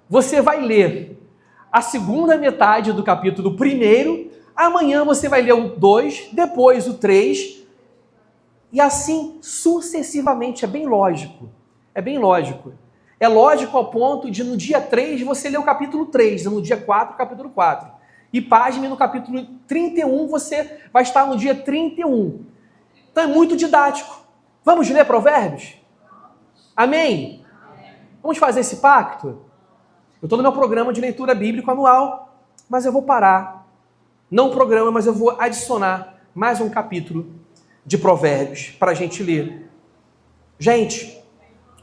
Você vai ler a segunda metade do capítulo 1. Amanhã você vai ler o 2, depois o 3, e assim sucessivamente. É bem lógico. É bem lógico. É lógico ao ponto de no dia 3 você ler o capítulo 3, no dia 4 o capítulo 4. E pasme, no capítulo 31 você vai estar no dia 31. Então é muito didático. Vamos ler Provérbios? Amém? Vamos fazer esse pacto? Eu estou no meu programa de leitura bíblica anual, mas eu vou parar. Não o programa, mas eu vou adicionar mais um capítulo de Provérbios para a gente ler. Gente,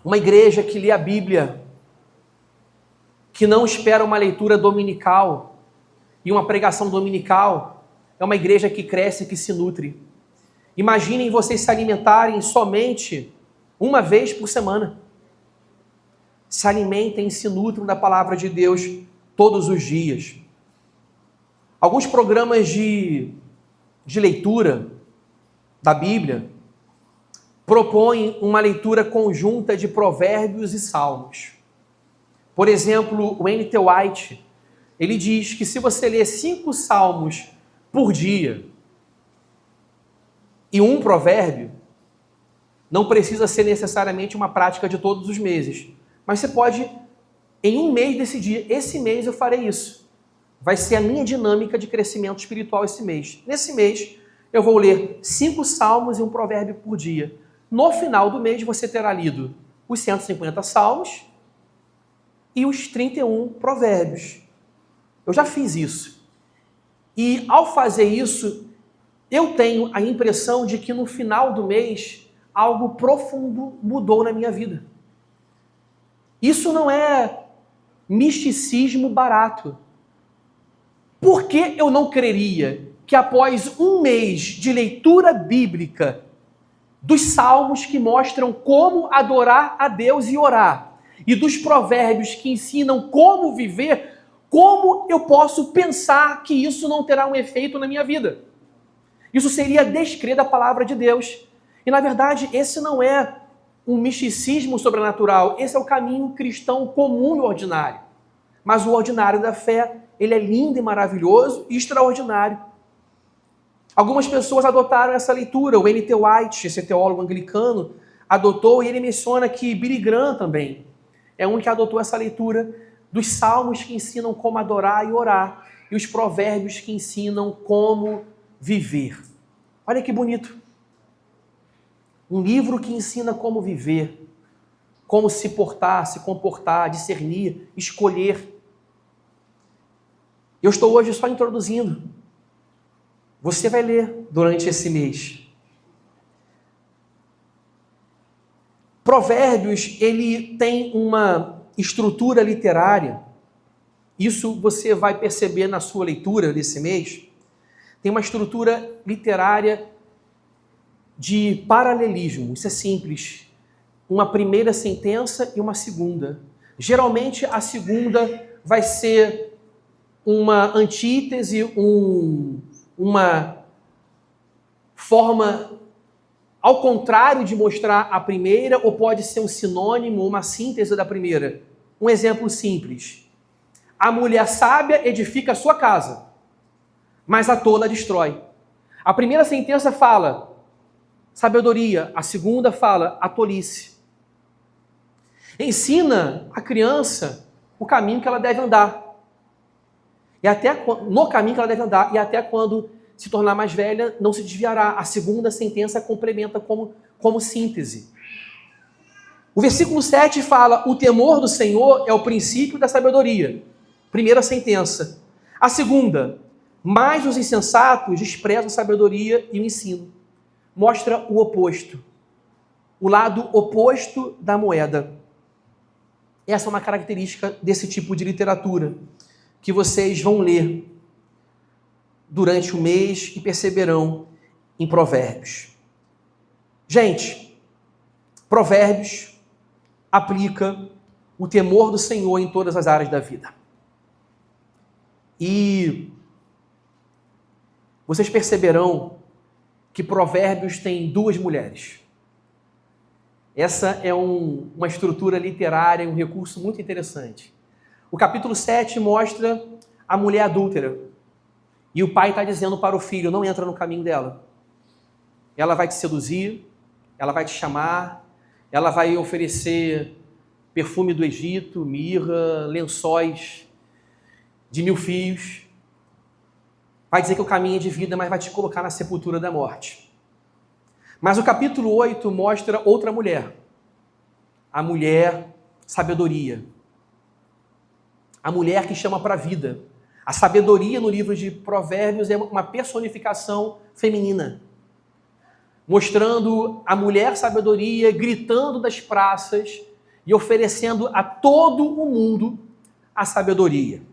uma igreja que lê a Bíblia, que não espera uma leitura dominical e uma pregação dominical, é uma igreja que cresce e que se nutre. Imaginem vocês se alimentarem somente uma vez por semana. Se alimentem e se nutram da palavra de Deus todos os dias. Alguns programas de leitura da Bíblia propõem uma leitura conjunta de Provérbios e Salmos. Por exemplo, o N.T. White, ele diz que se você ler 5 salmos por dia e um provérbio, não precisa ser necessariamente uma prática de todos os meses. Mas você pode, em um mês, decidir, esse mês eu farei isso. Vai ser a minha dinâmica de crescimento espiritual esse mês. Nesse mês, eu vou ler 5 salmos e um provérbio por dia. No final do mês, você terá lido os 150 salmos e os 31 provérbios. Eu já fiz isso. E ao fazer isso, eu tenho a impressão de que no final do mês, algo profundo mudou na minha vida. Isso não é misticismo barato. Por que eu não creria que após um mês de leitura bíblica dos salmos que mostram como adorar a Deus e orar, e dos provérbios que ensinam como viver, como eu posso pensar que isso não terá um efeito na minha vida? Isso seria descrer da palavra de Deus. E na verdade, esse não é um misticismo sobrenatural, esse é o caminho cristão comum e ordinário. Mas o ordinário da fé, ele é lindo e maravilhoso e extraordinário. Algumas pessoas adotaram essa leitura. O N.T. White, esse teólogo anglicano, adotou, e ele menciona que Billy Graham também é um que adotou essa leitura dos salmos que ensinam como adorar e orar, e os provérbios que ensinam como viver. Olha que bonito. Um livro que ensina como viver, como se portar, se comportar, discernir, escolher. Eu estou hoje só introduzindo. Você vai ler durante esse mês. Provérbios, ele tem uma estrutura literária. Isso você vai perceber na sua leitura desse mês. Tem uma estrutura literária de paralelismo. Isso é simples. Uma primeira sentença e uma segunda. Geralmente a segunda vai ser uma antítese, uma forma ao contrário de mostrar a primeira, ou pode ser um sinônimo, uma síntese da primeira. Um exemplo simples. A mulher sábia edifica a sua casa, mas a tola destrói. A primeira sentença fala sabedoria, a segunda fala a tolice. Ensina a criança o caminho que ela deve andar. E até no caminho que ela deve andar, e até quando se tornar mais velha, não se desviará. A segunda sentença complementa como síntese. O versículo 7 fala: o temor do Senhor é o princípio da sabedoria. Primeira sentença. A segunda: mas os insensatos desprezam a sabedoria e o ensino. Mostra o oposto. O lado oposto da moeda. Essa é uma característica desse tipo de literatura que vocês vão ler durante o mês e perceberão em Provérbios. Gente, Provérbios aplica o temor do Senhor em todas as áreas da vida. E vocês perceberão que Provérbios tem 2 mulheres. Essa é uma estrutura literária, um recurso muito interessante. O capítulo 7 mostra a mulher adúltera. E o pai está dizendo para o filho: não entra no caminho dela. Ela vai te seduzir, ela vai te chamar, ela vai oferecer perfume do Egito, mirra, lençóis de 1000 fios. Vai dizer que o caminho é de vida, mas vai te colocar na sepultura da morte. Mas o capítulo 8 mostra outra mulher. A mulher sabedoria. A mulher que chama para a vida. A sabedoria no livro de Provérbios é uma personificação feminina, mostrando a mulher sabedoria gritando das praças e oferecendo a todo o mundo a sabedoria.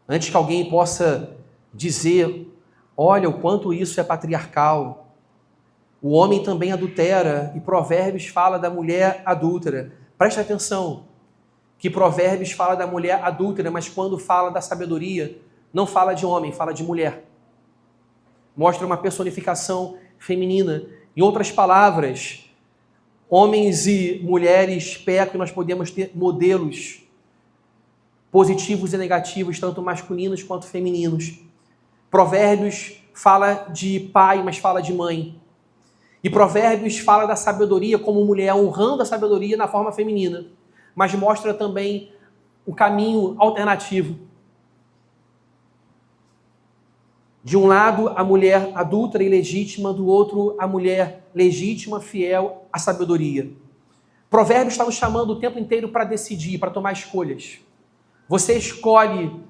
Antes que alguém possa dizer, olha o quanto isso é patriarcal, o homem também adultera, e Provérbios fala da mulher adúltera. Preste atenção, que Provérbios fala da mulher adúltera, mas quando fala da sabedoria, não fala de homem, fala de mulher. Mostra uma personificação feminina. Em outras palavras, homens e mulheres pecam, nós podemos ter modelos positivos e negativos, tanto masculinos quanto femininos. Provérbios fala de pai, mas fala de mãe. E Provérbios fala da sabedoria como mulher, honrando a sabedoria na forma feminina, mas mostra também o caminho alternativo. De um lado, a mulher adúltera e legítima, do outro, a mulher legítima, fiel à sabedoria. Provérbios está nos chamando o tempo inteiro para decidir, para tomar escolhas. Você escolhe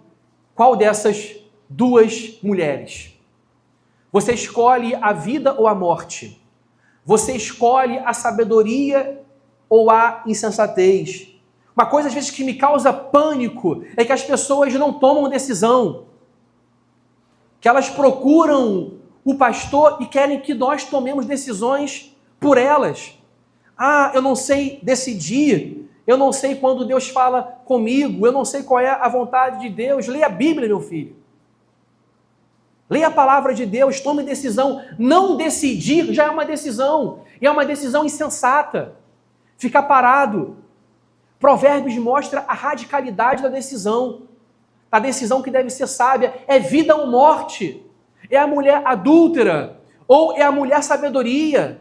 qual dessas duas mulheres. Você escolhe a vida ou a morte. Você escolhe a sabedoria ou a insensatez. Uma coisa, às vezes, que me causa pânico é que as pessoas não tomam decisão. Que elas procuram o pastor e querem que nós tomemos decisões por elas. Ah, eu não sei decidir. Eu não sei quando Deus fala comigo. Eu não sei qual é a vontade de Deus. Leia a Bíblia, meu filho. Leia a palavra de Deus, tome decisão. Não decidir já é uma decisão. E é uma decisão insensata. Ficar parado. Provérbios mostra a radicalidade da decisão. A decisão que deve ser sábia. É vida ou morte. É a mulher adúltera ou é a mulher sabedoria.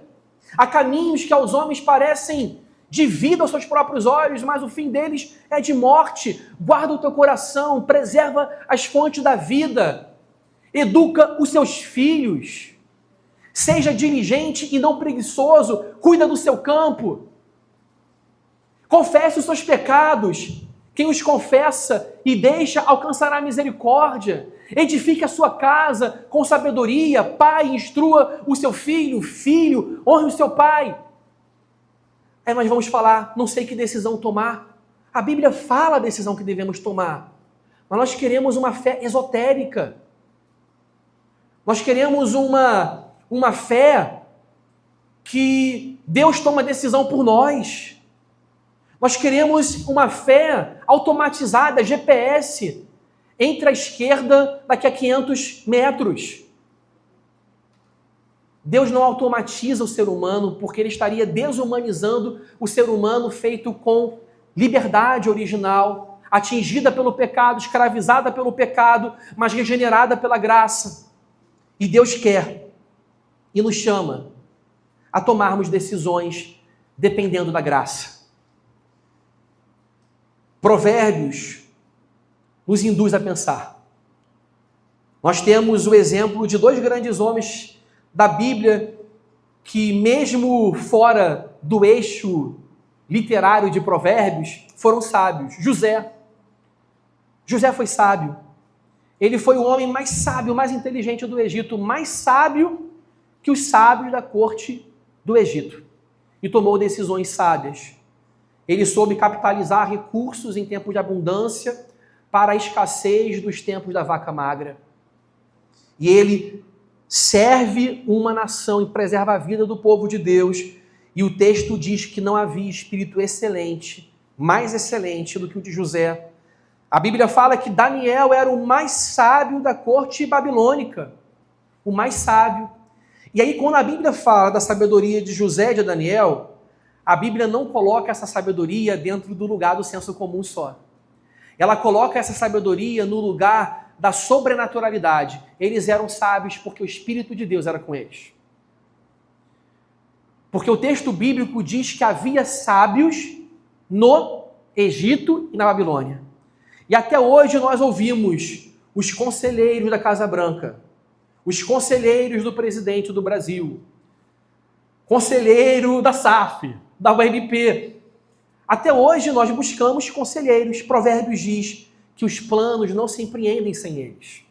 Há caminhos que aos homens parecem de vida aos seus próprios olhos, mas o fim deles é de morte. Guarda o teu coração, preserva as fontes da vida. Educa os seus filhos. Seja diligente e não preguiçoso. Cuida do seu campo. Confesse os seus pecados. Quem os confessa e deixa alcançará misericórdia. Edifique a sua casa com sabedoria. Pai, instrua o seu filho. Filho, honre o seu pai. Aí nós vamos falar, não sei que decisão tomar. A Bíblia fala a decisão que devemos tomar. Mas nós queremos uma fé esotérica. Nós queremos uma fé que Deus toma decisão por nós. Nós queremos uma fé automatizada, GPS, entre a esquerda daqui a 500 metros. Deus não automatiza o ser humano porque ele estaria desumanizando o ser humano feito com liberdade original, atingida pelo pecado, escravizada pelo pecado, mas regenerada pela graça. E Deus quer e nos chama a tomarmos decisões dependendo da graça. Provérbios nos induz a pensar. Nós temos o exemplo de dois grandes homens da Bíblia que, mesmo fora do eixo literário de Provérbios, foram sábios. José foi sábio. Ele foi o homem mais sábio, mais inteligente do Egito, mais sábio que os sábios da corte do Egito. E tomou decisões sábias. Ele soube capitalizar recursos em tempos de abundância para a escassez dos tempos da vaca magra. E ele serve uma nação e preserva a vida do povo de Deus. E o texto diz que não havia espírito excelente, mais excelente do que o de José. A Bíblia fala que Daniel era o mais sábio da corte babilônica. O mais sábio. E aí, quando a Bíblia fala da sabedoria de José e de Daniel, a Bíblia não coloca essa sabedoria dentro do lugar do senso comum só. Ela coloca essa sabedoria no lugar da sobrenaturalidade. Eles eram sábios porque o Espírito de Deus era com eles. Porque o texto bíblico diz que havia sábios no Egito e na Babilônia. E até hoje nós ouvimos os conselheiros da Casa Branca, os conselheiros do presidente do Brasil, conselheiro da SAF, da UNP. Até hoje nós buscamos conselheiros. Provérbios diz que os planos não se empreendem sem eles.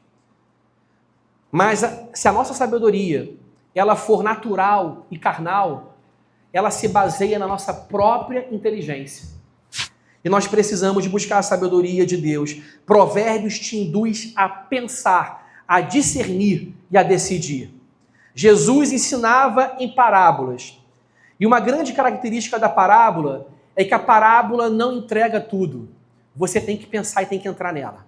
Mas se a nossa sabedoria ela for natural e carnal, ela se baseia na nossa própria inteligência. E nós precisamos buscar a sabedoria de Deus. Provérbios te induz a pensar, a discernir e a decidir. Jesus ensinava em parábolas. E uma grande característica da parábola é que a parábola não entrega tudo. Você tem que pensar e tem que entrar nela.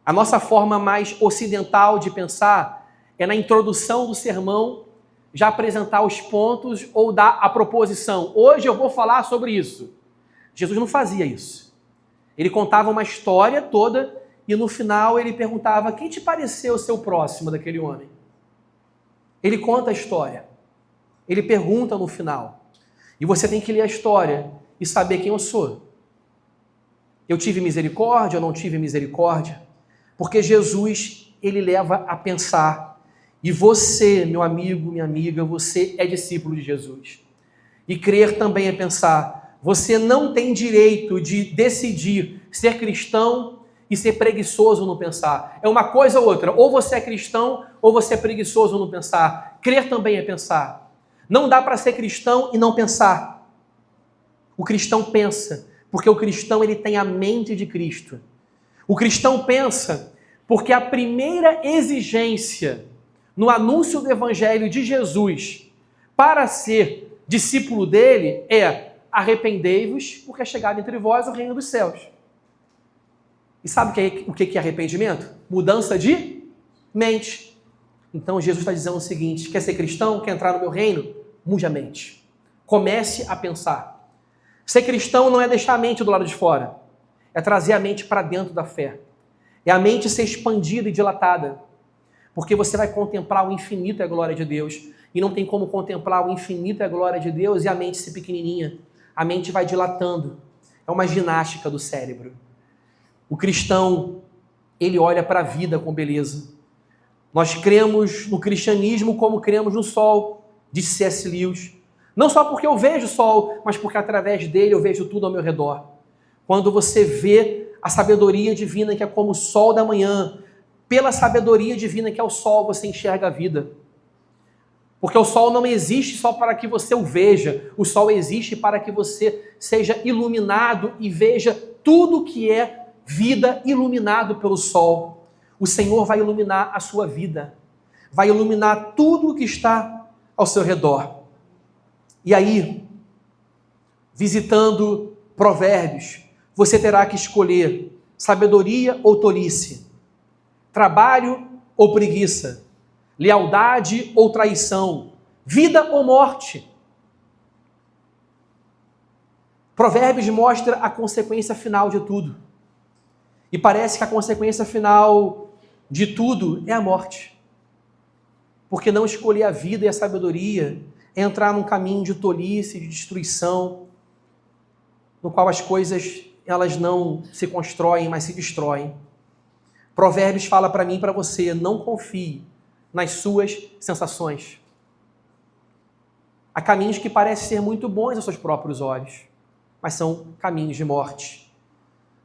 A nossa forma mais ocidental de pensar é na introdução do sermão já apresentar os pontos ou dar a proposição. Hoje eu vou falar sobre isso. Jesus não fazia isso. Ele contava uma história toda e no final ele perguntava: quem te pareceu ser o próximo daquele homem? Ele conta a história. Ele pergunta no final. E você tem que ler a história e saber quem eu sou. Eu tive misericórdia ou não tive misericórdia? Porque Jesus, ele leva a pensar. E você, meu amigo, minha amiga, você é discípulo de Jesus. E crer também é pensar. Você não tem direito de decidir ser cristão e ser preguiçoso no pensar. É uma coisa ou outra. Ou você é cristão ou você é preguiçoso no pensar. Crer também é pensar. Não dá para ser cristão e não pensar. O cristão pensa, porque o cristão ele tem a mente de Cristo. O cristão pensa porque a primeira exigência no anúncio do Evangelho de Jesus para ser discípulo dele é: arrependei-vos, porque é chegado entre vós o reino dos céus. E sabe o que é arrependimento? Mudança de mente. Então Jesus está dizendo o seguinte: quer ser cristão? Quer entrar no meu reino? Mude a mente. Comece a pensar. Ser cristão não é deixar a mente do lado de fora. É trazer a mente para dentro da fé. É a mente ser expandida e dilatada. Porque você vai contemplar o infinito e a glória de Deus. E não tem como contemplar o infinito e a glória de Deus e a mente ser pequenininha. A mente vai dilatando. É uma ginástica do cérebro. O cristão, ele olha para a vida com beleza. Nós cremos no cristianismo como cremos no sol, disse C.S. Lewis. Não só porque eu vejo o sol, mas porque através dele eu vejo tudo ao meu redor. Quando você vê a sabedoria divina que é como o sol da manhã, pela sabedoria divina que é o sol, você enxerga a vida. Porque o sol não existe só para que você o veja. O sol existe para que você seja iluminado e veja tudo que é vida iluminado pelo sol. O Senhor vai iluminar a sua vida. Vai iluminar tudo o que está ao seu redor. E aí, visitando Provérbios, você terá que escolher sabedoria ou tolice, trabalho ou preguiça, lealdade ou traição, vida ou morte. Provérbios mostra a consequência final de tudo. E parece que a consequência final de tudo é a morte. Porque não escolher a vida e a sabedoria é entrar num caminho de tolice, de destruição, no qual as coisas elas não se constroem, mas se destroem. Provérbios fala para mim e para você: não confie nas suas sensações. Há caminhos que parecem ser muito bons aos seus próprios olhos, mas são caminhos de morte.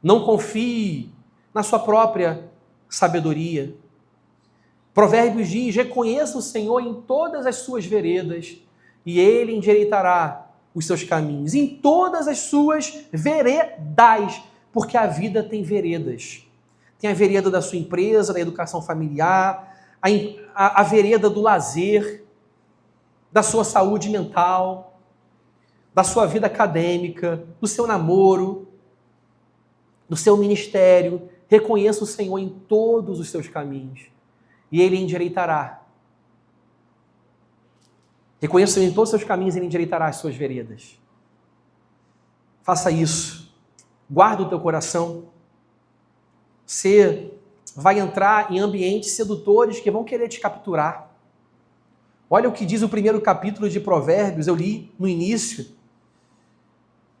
Não confie na sua própria sabedoria. Provérbios diz: reconheça o Senhor em todas as suas veredas e Ele endireitará os seus caminhos. Em todas as suas veredas, porque a vida tem veredas. Tem a vereda da sua empresa, da educação familiar, a vereda do lazer, da sua saúde mental, da sua vida acadêmica, do seu namoro, do seu ministério. Reconheça o Senhor em todos os seus caminhos e Ele endireitará. Reconheça o Senhor em todos os seus caminhos e Ele endireitará as suas veredas. Faça isso. Guarda o teu coração. Você vai entrar em ambientes sedutores que vão querer te capturar. Olha o que diz o primeiro capítulo de Provérbios, eu li no início.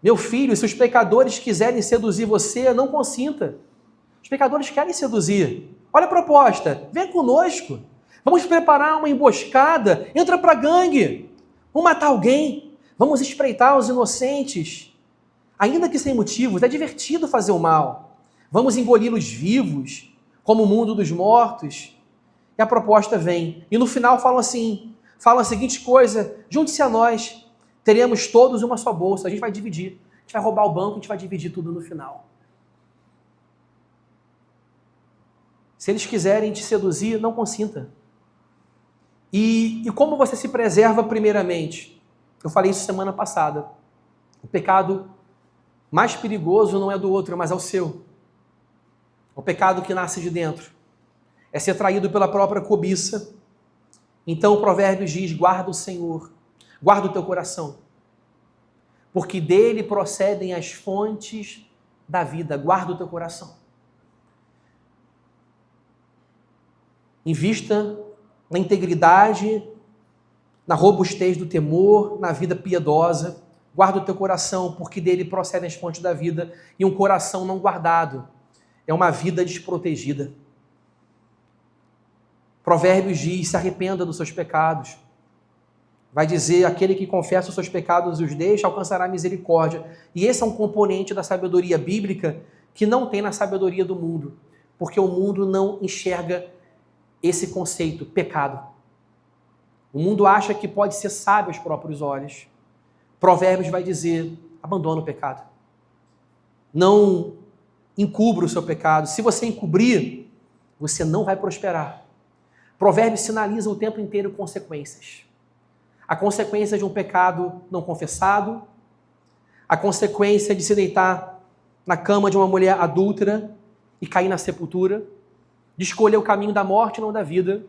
Meu filho, se os pecadores quiserem seduzir você, não consinta. Os pecadores querem seduzir. Olha a proposta, vem conosco. Vamos preparar uma emboscada, entra para a gangue. Vamos matar alguém, vamos espreitar os inocentes. Ainda que sem motivos, é divertido fazer o mal. Vamos engoli-los vivos, como o mundo dos mortos. E a proposta vem. E no final falam a seguinte coisa: junte-se a nós, teremos todos uma só bolsa, a gente vai dividir. A gente vai roubar o banco, a gente vai dividir tudo no final. Se eles quiserem te seduzir, não consinta. E como você se preserva primeiramente? Eu falei isso semana passada. O pecado mais perigoso não é do outro, mas é o seu. O pecado que nasce de dentro. É ser traído pela própria cobiça. Então o Provérbios diz: guarda o Senhor, guarda o teu coração, porque dele procedem as fontes da vida. Guarda o teu coração. Invista na integridade, na robustez do temor, na vida piedosa. Guarda o teu coração, porque dele procedem as fontes da vida. E um coração não guardado é uma vida desprotegida. Provérbios diz: se arrependa dos seus pecados. Vai dizer: aquele que confessa os seus pecados e os deixa, alcançará misericórdia. E esse é um componente da sabedoria bíblica que não tem na sabedoria do mundo, porque o mundo não enxerga esse conceito, pecado. O mundo acha que pode ser sábio aos próprios olhos. Provérbios vai dizer: abandona o pecado. Não encubra o seu pecado. Se você encobrir, você não vai prosperar. Provérbios sinaliza o tempo inteiro consequências. A consequência de um pecado não confessado, a consequência de se deitar na cama de uma mulher adúltera e cair na sepultura, de escolher o caminho da morte e não da vida,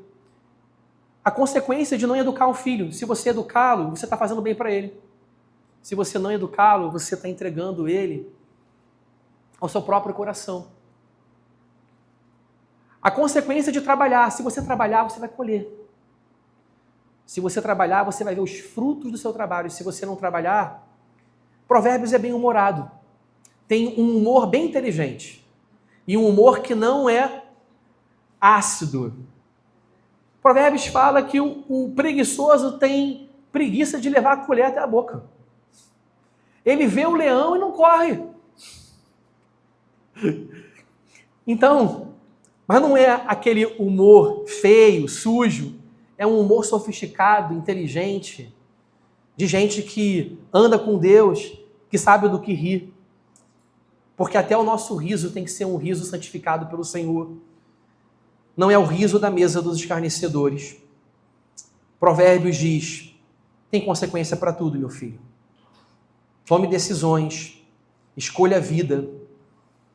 a consequência de não educar um filho. Se você educá-lo, você está fazendo bem para ele. Se você não educá-lo, você está entregando ele ao seu próprio coração. A consequência de trabalhar. Se você trabalhar, você vai colher. Se você trabalhar, você vai ver os frutos do seu trabalho. Se você não trabalhar, Provérbios é bem-humorado. Tem um humor bem inteligente. E um humor que não é ácido. Provérbios fala que o preguiçoso tem preguiça de levar a colher até a boca. Ele vê o leão e não corre. Então, mas não é aquele humor feio, sujo. É um humor sofisticado, inteligente, de gente que anda com Deus, que sabe do que ri. Porque até o nosso riso tem que ser um riso santificado pelo Senhor. Não é o riso da mesa dos escarnecedores. Provérbios diz: tem consequência para tudo, meu filho. Tome decisões, escolha a vida,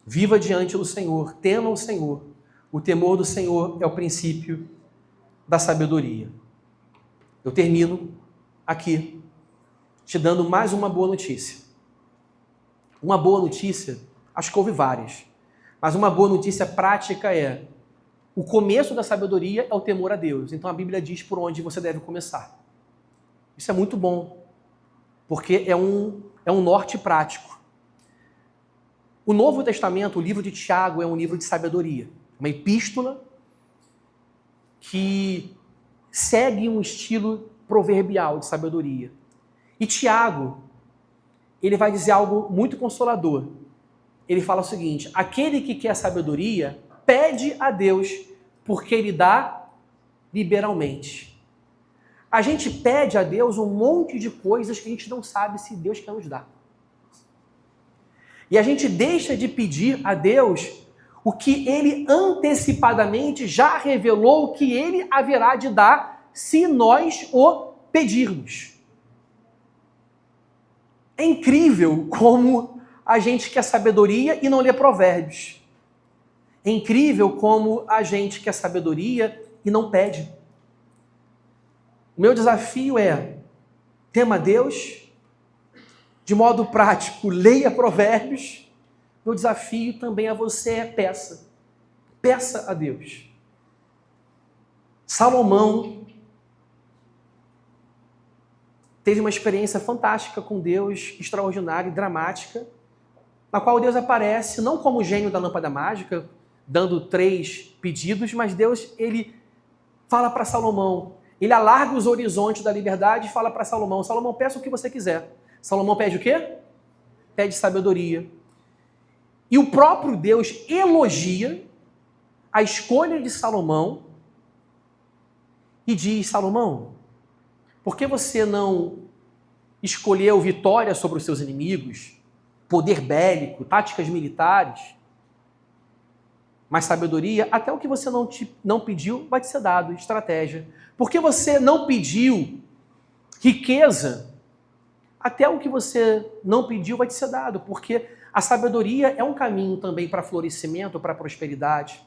viva diante do Senhor, tema o Senhor. O temor do Senhor é o princípio da sabedoria. Eu termino aqui te dando mais uma boa notícia. Uma boa notícia, acho que houve várias, mas uma boa notícia prática é: o começo da sabedoria é o temor a Deus. Então a Bíblia diz por onde você deve começar. Isso é muito bom, porque é um norte prático. O Novo Testamento, o livro de Tiago, é um livro de sabedoria, uma epístola que segue um estilo proverbial de sabedoria. E Tiago, ele vai dizer algo muito consolador. Ele fala o seguinte: aquele que quer sabedoria, pede a Deus, porque Ele dá liberalmente. A gente pede a Deus um monte de coisas que a gente não sabe se Deus quer nos dar. E a gente deixa de pedir a Deus o que Ele antecipadamente já revelou que Ele haverá de dar se nós o pedirmos. É incrível como a gente quer sabedoria e não lê Provérbios. É incrível como a gente quer sabedoria e não pede. O meu desafio é: tema Deus, de modo prático, leia Provérbios. Meu desafio também a você é peça. Peça a Deus. Salomão teve uma experiência fantástica com Deus, extraordinária e dramática, na qual Deus aparece não como o gênio da lâmpada mágica, dando 3 pedidos, mas Deus, ele fala para Salomão, ele alarga os horizontes da liberdade e fala para Salomão, Salomão, peça o que você quiser. Salomão pede o quê? Pede sabedoria. E o próprio Deus elogia a escolha de Salomão e diz, Salomão, por que você não escolheu vitória sobre os seus inimigos, poder bélico, táticas militares, mas sabedoria? Até o que você não pediu vai te ser dado, estratégia. Por que você não pediu riqueza? Até o que você não pediu vai te ser dado, porque a sabedoria é um caminho também para florescimento, para prosperidade,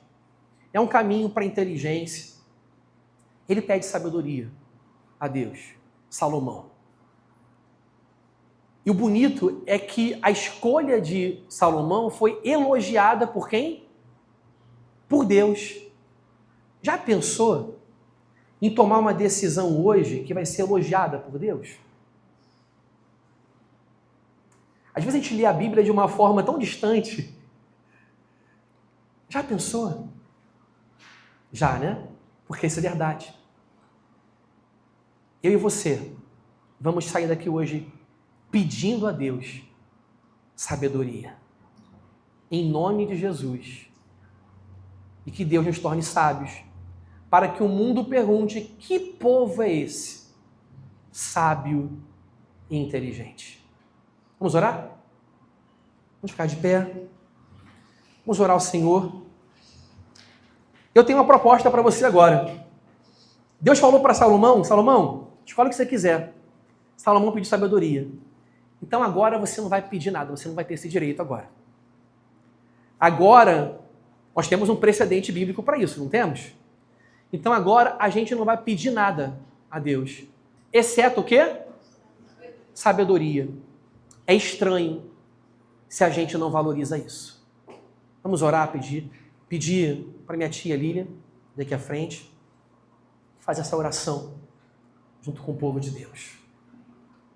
é um caminho para inteligência. Ele pede sabedoria a Deus, Salomão. E o bonito é que a escolha de Salomão foi elogiada por quem? Por Deus. Já pensou em tomar uma decisão hoje que vai ser elogiada por Deus? Às vezes a gente lê a Bíblia de uma forma tão distante. Já pensou? Já, né? Porque isso é verdade. Eu e você vamos sair daqui hoje pedindo a Deus sabedoria. Em nome de Jesus. E que Deus nos torne sábios, para que o mundo pergunte, que povo é esse? Sábio e inteligente. Vamos orar? Vamos ficar de pé. Vamos orar ao Senhor. Eu tenho uma proposta para você agora. Deus falou para Salomão, Salomão, escolhe o que você quiser. Salomão pediu sabedoria. Então agora você não vai pedir nada, você não vai ter esse direito agora. Agora, nós temos um precedente bíblico para isso, não temos? Então agora a gente não vai pedir nada a Deus. Exceto o quê? Sabedoria. É estranho se a gente não valoriza isso. Vamos orar, pedir para minha tia Lília, daqui à frente, fazer essa oração junto com o povo de Deus.